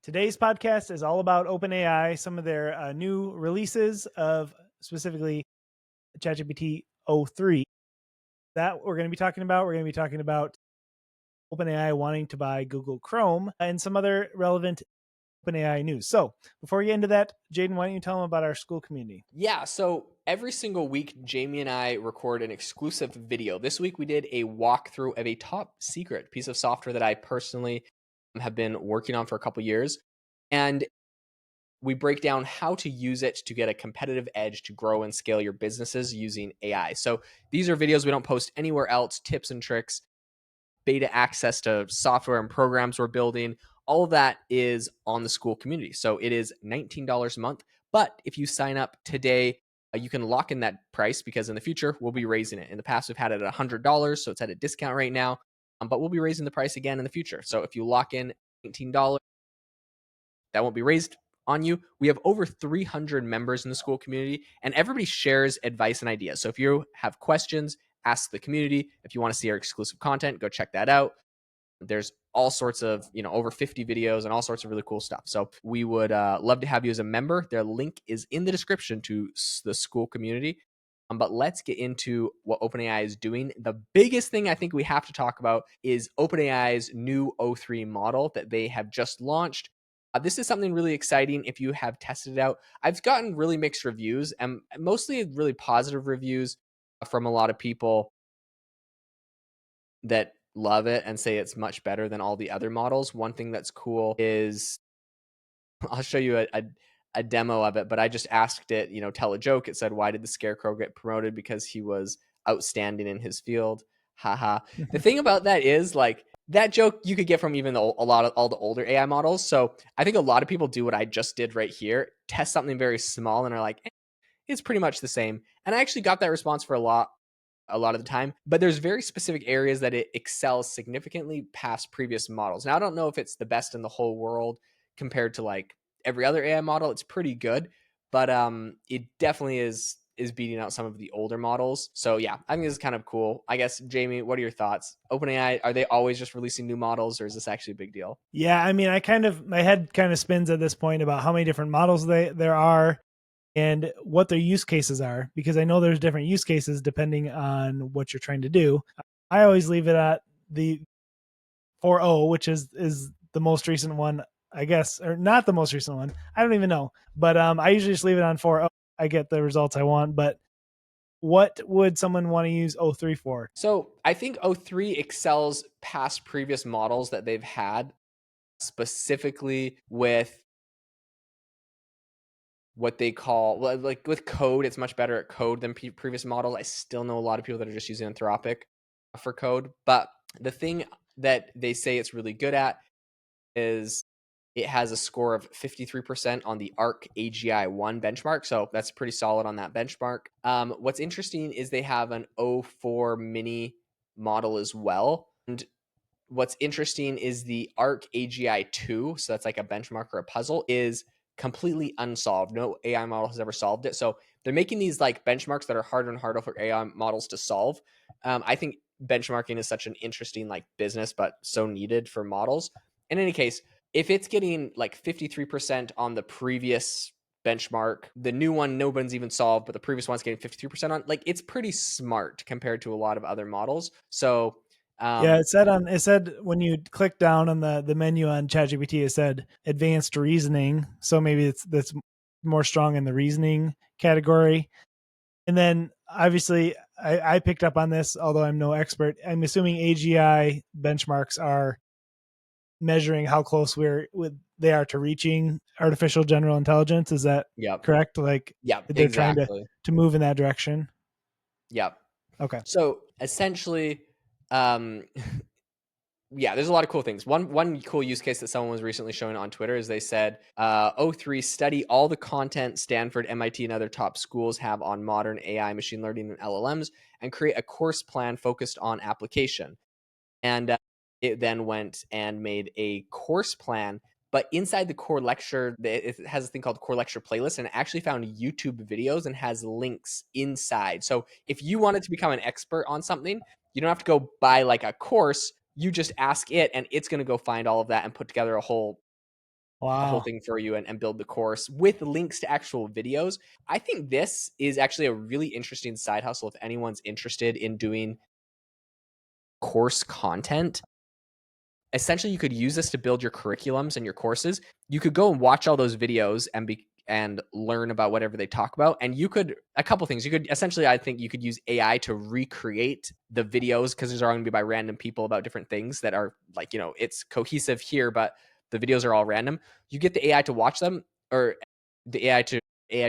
Today's podcast is all about OpenAI, some of their new releases of specifically ChatGPT-03. That we're going to be talking about. We're going to be talking about OpenAI wanting to buy Google Chrome and some other relevant OpenAI news. So before we get into that, Jaeden, why don't you tell them about our school community? Yeah, so every single week, Jamie and I record an exclusive video. This week, we did a walkthrough of a top secret piece of software that I personally have been working on for a couple years. And we break down how to use it to get a competitive edge to grow and scale your businesses using AI. So these are videos we don't post anywhere else, tips and tricks, beta access to software and programs we're building. All of that is on the school community. So it is $19 a month. But if you sign up today, you can lock in that price because in the future, we'll be raising it. In the past, we've had it at $100, so it's at a discount right now, but we'll be raising the price again in the future. So if you lock in $19, that won't be raised on you. We have over 300 members in the school community, and everybody shares advice and ideas. So if you have questions, ask the community. If you want to see our exclusive content, go check that out. There's all sorts of, over 50 videos and all sorts of really cool stuff. So we would love to have you as a member. Their link is in the description to the school community. But let's get into what OpenAI is doing. The biggest thing I think we have to talk about is OpenAI's new O3 model that they have just launched. This is something really exciting if you have tested it out. I've gotten really mixed reviews and mostly really positive reviews from a lot of people that love it and say it's much better than all the other models. One thing that's cool is I'll show you a demo of it, but I just asked it, tell a joke. It said, "Why did the scarecrow get promoted? Because he was outstanding in his field." Haha. The thing about that is like that joke you could get from even a lot of all the older AI models. So I think a lot of people do what I just did right here, test something very small and are like, it's pretty much the same. And I actually got that response for a lot of the time, but there's very specific areas that it excels significantly past previous models. Now, I don't know if it's the best in the whole world compared to like every other AI model. It's pretty good, but it definitely is beating out some of the older models. So yeah, I think this is kind of cool. I guess, Jamie, what are your thoughts? OpenAI, are they always just releasing new models, or is this actually a big deal? Yeah, I mean, my head kind of spins at this point about how many different models there are and what their use cases are, because I know there's different use cases depending on what you're trying to do. I always leave it at the 4.0, which is the most recent one, I guess, or not the most recent one. I don't even know, but I usually just leave it on 4.0. I get the results I want. But what would someone want to use O3 for? So I think O3 excels past previous models that they've had, specifically with what they call, like with code. It's much better at code than previous models. I still know a lot of people that are just using Anthropic for code, but the thing that they say it's really good at is it has a score of 53% on the ARC AGI-1 benchmark, so that's pretty solid on that benchmark. What's interesting is they have an O4 mini model as well, and what's interesting is the ARC AGI-2, so that's like a benchmark or a puzzle, is completely unsolved. No AI model has ever solved it. So they're making these like benchmarks that are harder and harder for AI models to solve. I think benchmarking is such an interesting like business, but so needed for models. In any case, if it's getting like 53% on the previous benchmark, the new one no one's even solved, but the previous one's getting 53% on, like it's pretty smart compared to a lot of other models. So Yeah, um, it said when you click down on the menu on ChatGPT, it said advanced reasoning. So maybe that's more strong in the reasoning category. And then obviously I picked up on this, although I'm no expert. I'm assuming AGI benchmarks are measuring how close they are to reaching artificial general intelligence. Is that yep. correct? Like Yeah, they're trying exactly. to move in that direction. Yeah. Okay. So essentially, um, yeah, there's a lot of cool things. One cool use case that someone was recently showing on Twitter is they said, O3 study all the content Stanford, MIT, and other top schools have on modern AI, machine learning, and LLMs, and create a course plan focused on application. And it then went and made a course plan. But inside the core lecture, it has a thing called core lecture playlist, and it actually found YouTube videos and has links inside. So if you wanted to become an expert on something, you don't have to go buy like a course. You just ask it, and it's going to go find all of that and put together a whole the whole Wow. thing for you and build the course with links to actual videos. I think this is actually a really interesting side hustle if anyone's interested in doing course content. Essentially, you could use this to build your curriculums and your courses. You could go and watch all those videos and learn about whatever they talk about. And you could, a couple things. You could essentially, I think you could use AI to recreate the videos, because these are going to be by random people about different things that are like, it's cohesive here, but the videos are all random. You get the AI to watch them, or the AI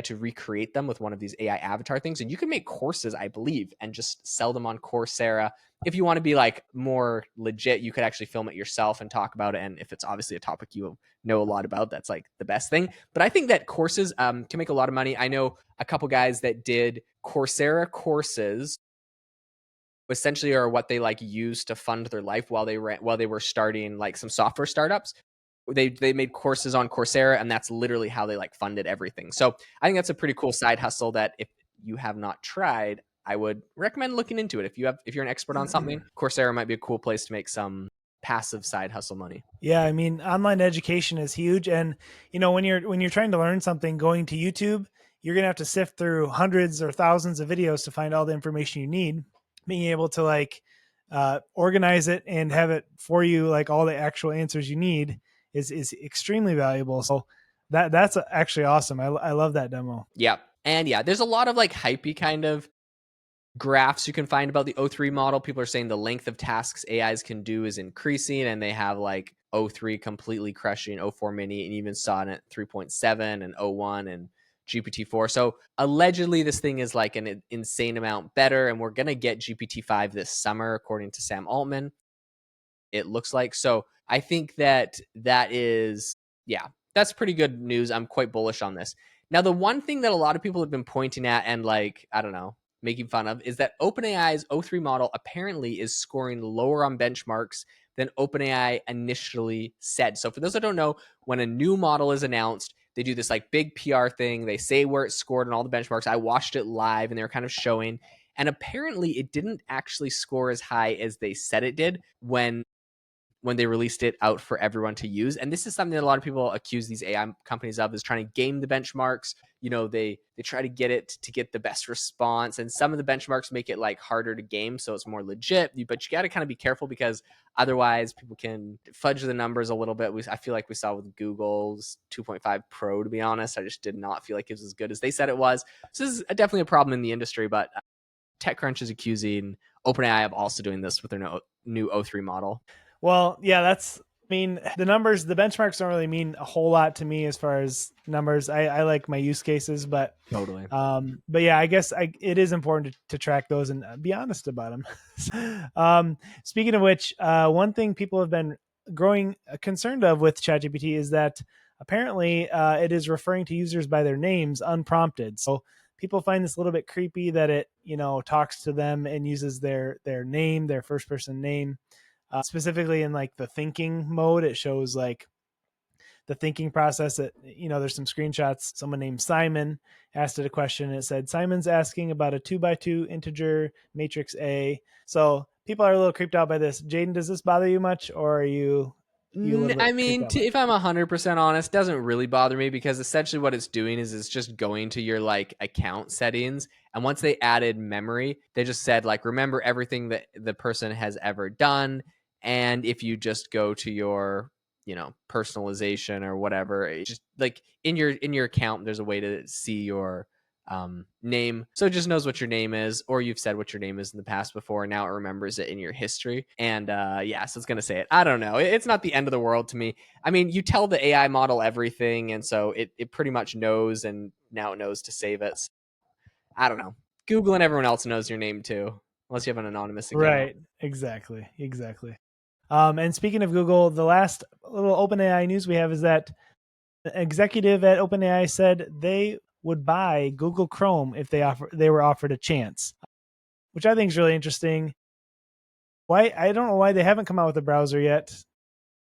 to recreate them with one of these AI avatar things. And you can make courses, I believe, and just sell them on Coursera. If you want to be like more legit, you could actually film it yourself and talk about it. And if it's obviously a topic you know a lot about, that's like the best thing. But I think that courses can make a lot of money. I know a couple guys that did Coursera courses, essentially are what they like use to fund their life while they were starting like some software startups. They made courses on Coursera, and that's literally how they like funded everything. So I think that's a pretty cool side hustle that if you have not tried, I would recommend looking into it. If you're an expert on something, Coursera might be a cool place to make some passive side hustle money. Yeah, I mean, online education is huge, and when you're trying to learn something, going to YouTube, you're gonna have to sift through hundreds or thousands of videos to find all the information you need. Being able to like organize it and have it for you, like all the actual answers you need, is extremely valuable. So that's actually awesome. I love that demo. Yeah. And yeah, there's a lot of like hypey kind of graphs you can find about the O3 model. People are saying the length of tasks AIs can do is increasing, and they have like O3 completely crushing O4 mini, and even Sonnet 3.7 and O1 and GPT-4. So allegedly this thing is like an insane amount better, and we're going to get GPT-5 this summer, according to Sam Altman, it looks like. So I think that is, yeah, that's pretty good news. I'm quite bullish on this. Now, the one thing that a lot of people have been pointing at and like, I don't know, making fun of is that OpenAI's O3 model apparently is scoring lower on benchmarks than OpenAI initially said. So for those that don't know, when a new model is announced, they do this like big PR thing. They say where it scored and all the benchmarks. I watched it live and they were kind of showing. And apparently it didn't actually score as high as they said it did when they released it out for everyone to use. And this is something that a lot of people accuse these AI companies of, is trying to game the benchmarks. They try to get it to get the best response, and some of the benchmarks make it like harder to game, so it's more legit. But you got to kind of be careful, because otherwise people can fudge the numbers a little bit. I feel like we saw with Google's 2.5 Pro, to be honest. I just did not feel like it was as good as they said it was. So this is definitely a problem in the industry, but TechCrunch is accusing OpenAI of also doing this with their new O3 model. Well, yeah, I mean, the numbers, the benchmarks don't really mean a whole lot to me as far as numbers. I like my use cases, Totally. but yeah, I guess it is important to track those and be honest about them. Speaking of which, one thing people have been growing concerned of with ChatGPT is that apparently it is referring to users by their names unprompted. So people find this a little bit creepy that it, talks to them and uses their name, their first person name. Specifically in like the thinking mode, it shows like the thinking process. That there's some screenshots. Someone named Simon asked it a question, and it said Simon's asking about a 2x2 integer matrix A. So people are a little creeped out by this. Jaeden, does this bother you much, or are you a little bit I creeped mean, out by it? if I'm 100% honest, doesn't really bother me, because essentially what it's doing is it's just going to your like account settings. And once they added memory, they just said like, remember everything that the person has ever done. And if you just go to your, personalization or whatever, it just like in your account, there's a way to see your name. So it just knows what your name is, or you've said what your name is in the past before. And now it remembers it in your history. And yeah, so it's going to say it. I don't know. It's not the end of the world to me. I mean, you tell the AI model everything, and so it pretty much knows, and now it knows to save it. So, I don't know. Google and everyone else knows your name too, unless you have an anonymous account. Right. Exactly. And speaking of Google, the last little OpenAI news we have is that the executive at OpenAI said they would buy Google Chrome if they were offered a chance, which I think is really interesting. Why, I don't know why they haven't come out with a browser yet,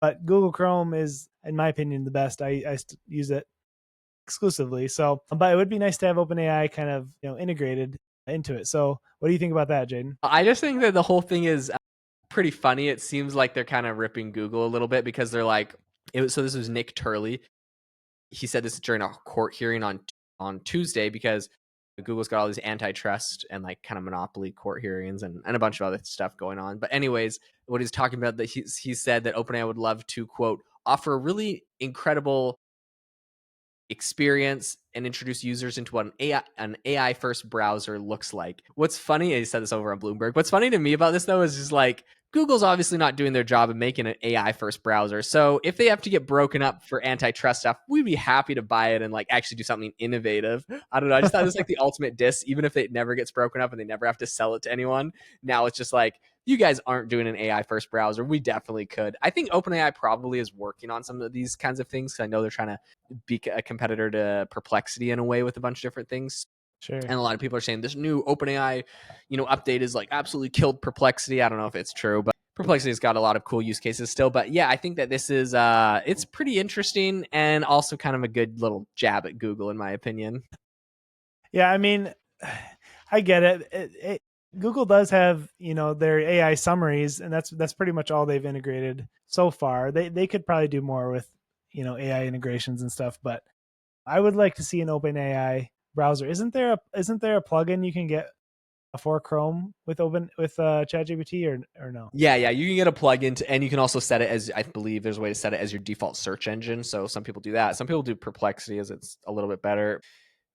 but Google Chrome is, in my opinion, the best. I use it exclusively. So, but it would be nice to have OpenAI kind of integrated into it. So, what do you think about that, Jaeden? I just think that the whole thing is pretty funny. It seems like they're kind of ripping Google a little bit, because they're like, so this was Nick Turley. he said this during a court hearing on Tuesday, because Google's got all these antitrust and like kind of monopoly court hearings and a bunch of other stuff going on. But anyways, what he's talking about, that he said that OpenAI would love to, quote, offer a really incredible experience and introduce users into what an AI first browser looks like. What's funny, he said this over on Bloomberg. What's funny to me about this though is just like, Google's obviously not doing their job of making an AI first browser. So if they have to get broken up for antitrust stuff, we'd be happy to buy it and like actually do something innovative. I don't know. I just thought it was like the ultimate diss, even if it never gets broken up and they never have to sell it to anyone. Now it's just like, you guys aren't doing an AI first browser. We definitely could. I think OpenAI probably is working on some of these kinds of things, because I know they're trying to be a competitor to Perplexity in a way with a bunch of different things. Sure. And a lot of people are saying this new OpenAI, update is like absolutely killed Perplexity. I don't know if it's true, but Perplexity's got a lot of cool use cases still. But yeah, I think that this is it's pretty interesting and also kind of a good little jab at Google, in my opinion. Yeah, I mean, I get it. Google does have, their AI summaries, and that's pretty much all they've integrated so far. They could probably do more with, AI integrations and stuff, but I would like to see an open AI browser. Isn't there a plugin you can get for Chrome with ChatGPT, or no? Yeah, you can get a plugin and you can also set it as, I believe there's a way to set it as your default search engine. So some people do that. Some people do Perplexity, as it's a little bit better,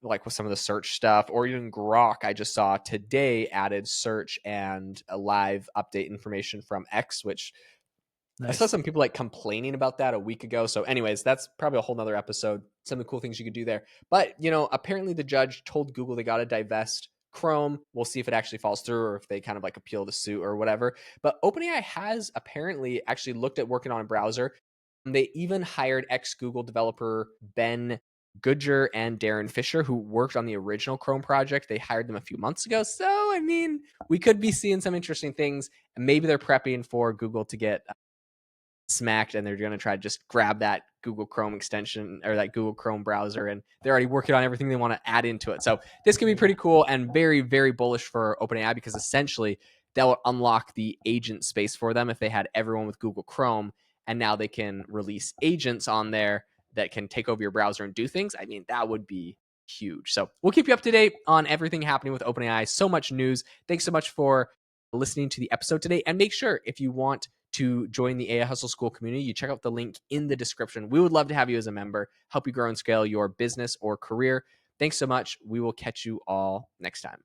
like with some of the search stuff, or even Grok. I just saw today added search and a live update information from X, which I saw Nice. some people like complaining about that a week ago. So, anyways, that's probably a whole nother episode. Some of the cool things you could do there. But, apparently the judge told Google they got to divest Chrome. We'll see if it actually falls through or if they kind of like appeal the suit or whatever. But OpenAI has apparently actually looked at working on a browser. And they even hired ex Google developer Ben Goodger and Darren Fisher, who worked on the original Chrome project. They hired them a few months ago. So, I mean, we could be seeing some interesting things. And maybe they're prepping for Google to get smacked and they're going to try to just grab that Google Chrome extension or that Google Chrome browser, and they're already working on everything they want to add into it. So this can be pretty cool and very, very bullish for OpenAI, because essentially that will unlock the agent space for them if they had everyone with Google Chrome, and now they can release agents on there that can take over your browser and do things. I mean, that would be huge. So we'll keep you up to date on everything happening with OpenAI. So much news. Thanks so much for listening to the episode today. And make sure, if you want to join the AI Hustle School community, you check out the link in the description. We would love to have you as a member, help you grow and scale your business or career. Thanks so much. We will catch you all next time.